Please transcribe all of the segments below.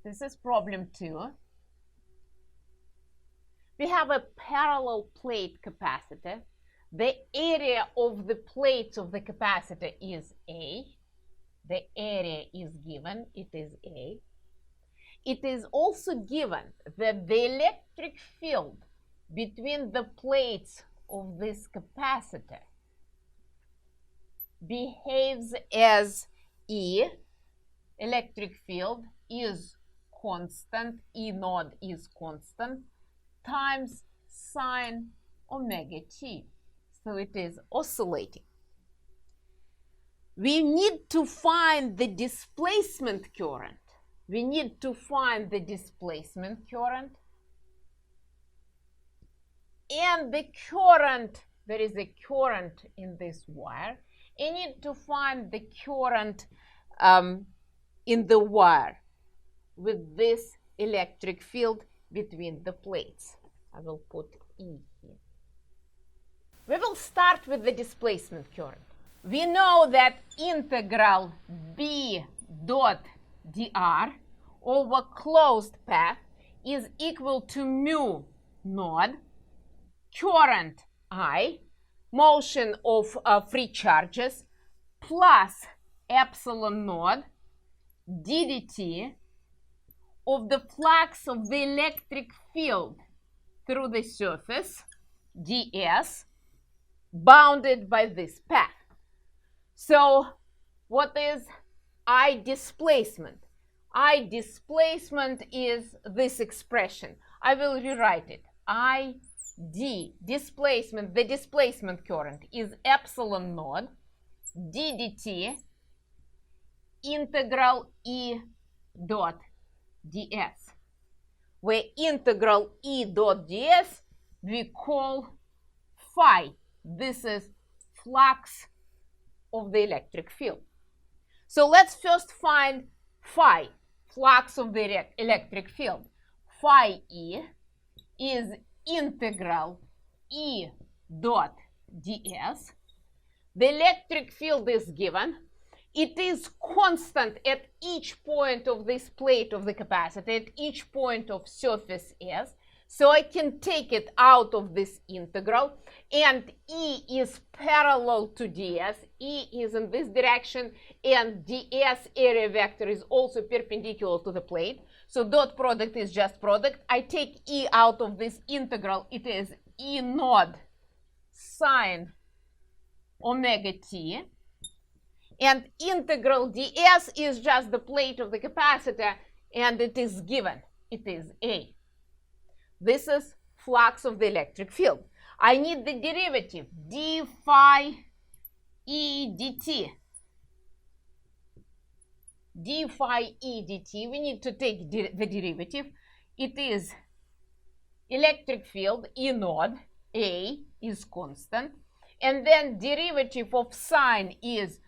This is problem 2. We have a parallel plate capacitor. The area of the plates of the capacitor is A. The area is given, it is A. It is also given that the electric field between the plates of this capacitor behaves as E. Electric field is constant, E naught is constant, times sine omega t. So it is oscillating. We need to find the displacement current. We need to find the displacement current and the current. There is a current in this wire. You need to find the current in the wire with this electric field between the plates. I will put E here. We will start with the displacement current. We know that integral B dot dr over closed path is equal to mu naught current I, motion of free charges, plus epsilon naught ddt of the flux of the electric field through the surface, ds, bounded by this path. So what is I displacement? I displacement is this expression. I will rewrite it. I d displacement, the displacement current is epsilon naught ddt integral E dot ds, where integral E dot ds we call phi. This is flux of the electric field. So let's first find phi, flux of the electric field. Phi E is integral E dot ds. The electric field is given. It is constant at each point of this plate of the capacitor, at each point of surface S. So I can take it out of this integral, and E is parallel to ds. E is in this direction, and ds area vector is also perpendicular to the plate. So dot product is just product. I take E out of this integral. It is E naught sine omega t. And integral ds is just the plate of the capacitor, and it is given. It is A. This is flux of the electric field. I need the derivative, d phi e dt. D phi e dt, we need to take the derivative. It is electric field, E naught, A is constant. And then derivative of sine is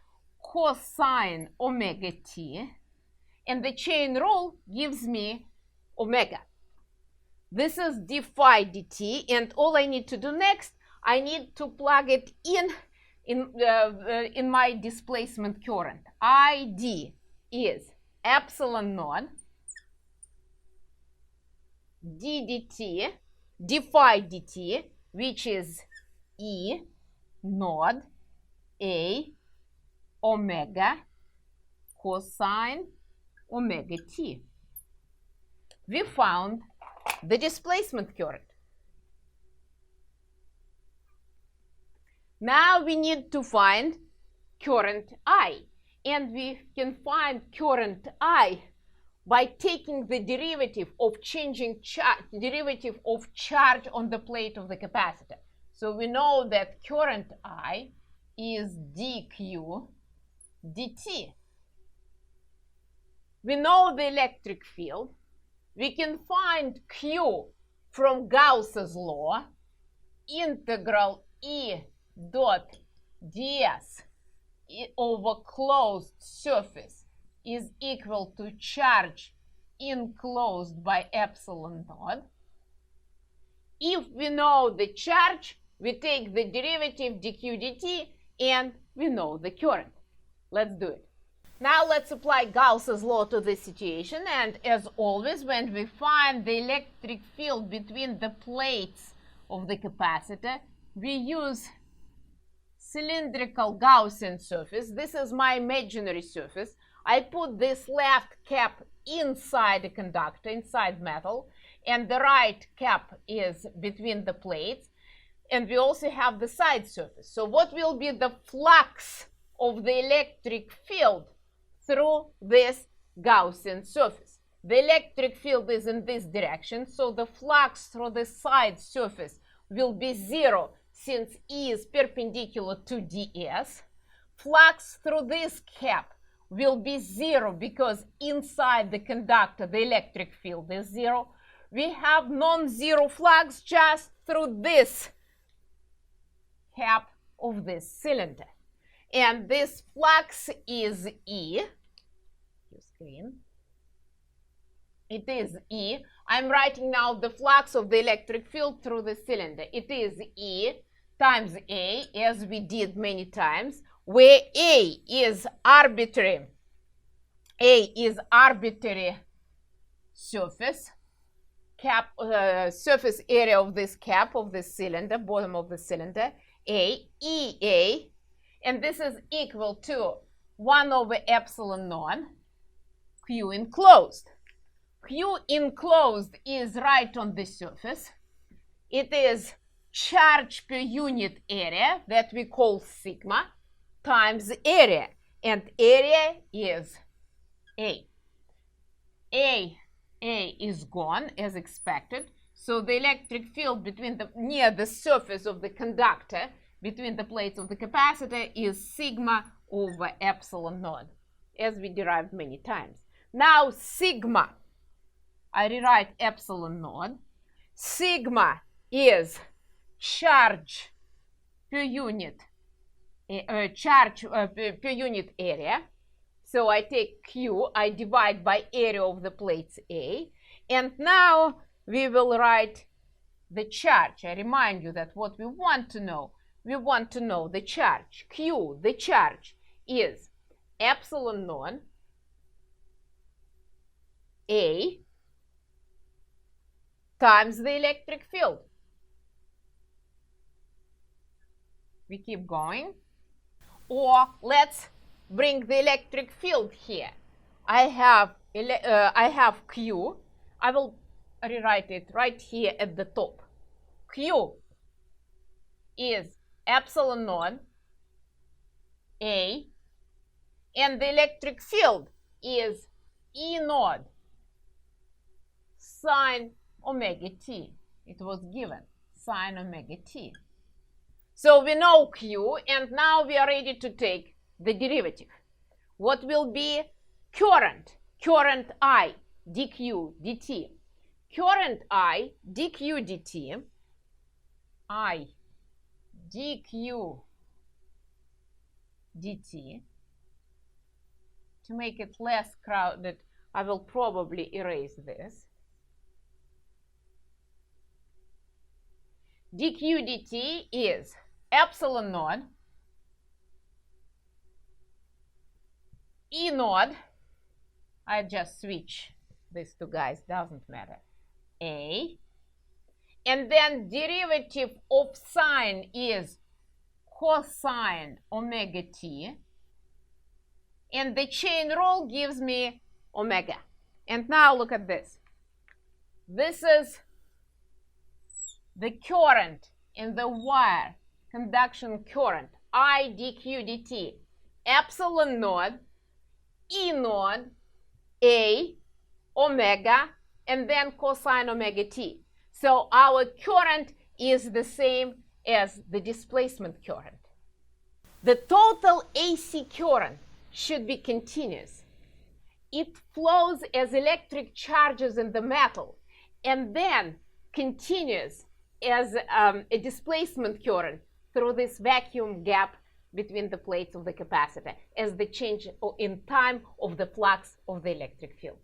cosine omega t. And the chain rule gives me omega. This is d phi dt, and all I need to do next, I need to plug it in my displacement current. ID is epsilon naught d dt, d phi dt, which is E naught A omega cosine omega t. We found the displacement current. Now we need to find current I, and we can find current I by taking the derivative of derivative of charge on the plate of the capacitor. So we know that current I is dq dt. We know the electric field. We can find Q from Gauss's law. Integral E dot ds over closed surface is equal to charge enclosed by epsilon naught. If we know the charge, we take the derivative dq dt, and we know the current. Let's do it. Now let's apply Gauss's law to this situation, and as always, when we find the electric field between the plates of the capacitor, we use cylindrical Gaussian surface. This is my imaginary surface. I put this left cap inside the conductor, inside metal, and the right cap is between the plates, and we also have the side surface. So what will be the flux of the electric field through this Gaussian surface? The electric field is in this direction, so the flux through the side surface will be 0 since E is perpendicular to ds. Flux through this cap will be 0 because inside the conductor the electric field is 0. We have non-zero flux just through this cap of this cylinder. And this flux is E. Screen. It is E. I'm writing now the flux of the electric field through the cylinder. It is E times A, as we did many times, where A is arbitrary surface surface area of this cap of this cylinder, bottom of the cylinder, EA, and this is equal to 1 over epsilon naught Q enclosed. Q enclosed is right on the surface. It is charge per unit area that we call sigma times area, and area is A. A is gone as expected, so the electric field near the surface of the conductor between the plates of the capacitor is sigma over epsilon naught, as we derived many times. Now sigma, I rewrite epsilon naught. Sigma is charge per unit per unit area. So I take Q, I divide by area of the plates A, and now we will write the charge. I remind you that what we want to know the charge. Q, the charge, is epsilon naught A times the electric field. We keep going. Or let's bring the electric field here. I have Q. I will rewrite it right here at the top. Q is epsilon naught A, and the electric field is E naught sine omega t. It was given, sine omega t. So we know Q, and now we are ready to take the derivative. What will be current? Current I dq dt. Current I dq dt. I dq dt. To make it less crowded, I will probably erase this. dq dt is epsilon naught E naught, I just switch these two guys, doesn't matter, A, and then derivative of sine is cosine omega t, and the chain rule gives me omega. And now look at this. This is the current in the wire, conduction current, I dq dt, epsilon naught E naught A omega, and then cosine omega t. So our current is the same as the displacement current. The total AC current should be continuous. It flows as electric charges in the metal, and then continues as a displacement current through this vacuum gap between the plates of the capacitor as the change in time of the flux of the electric field.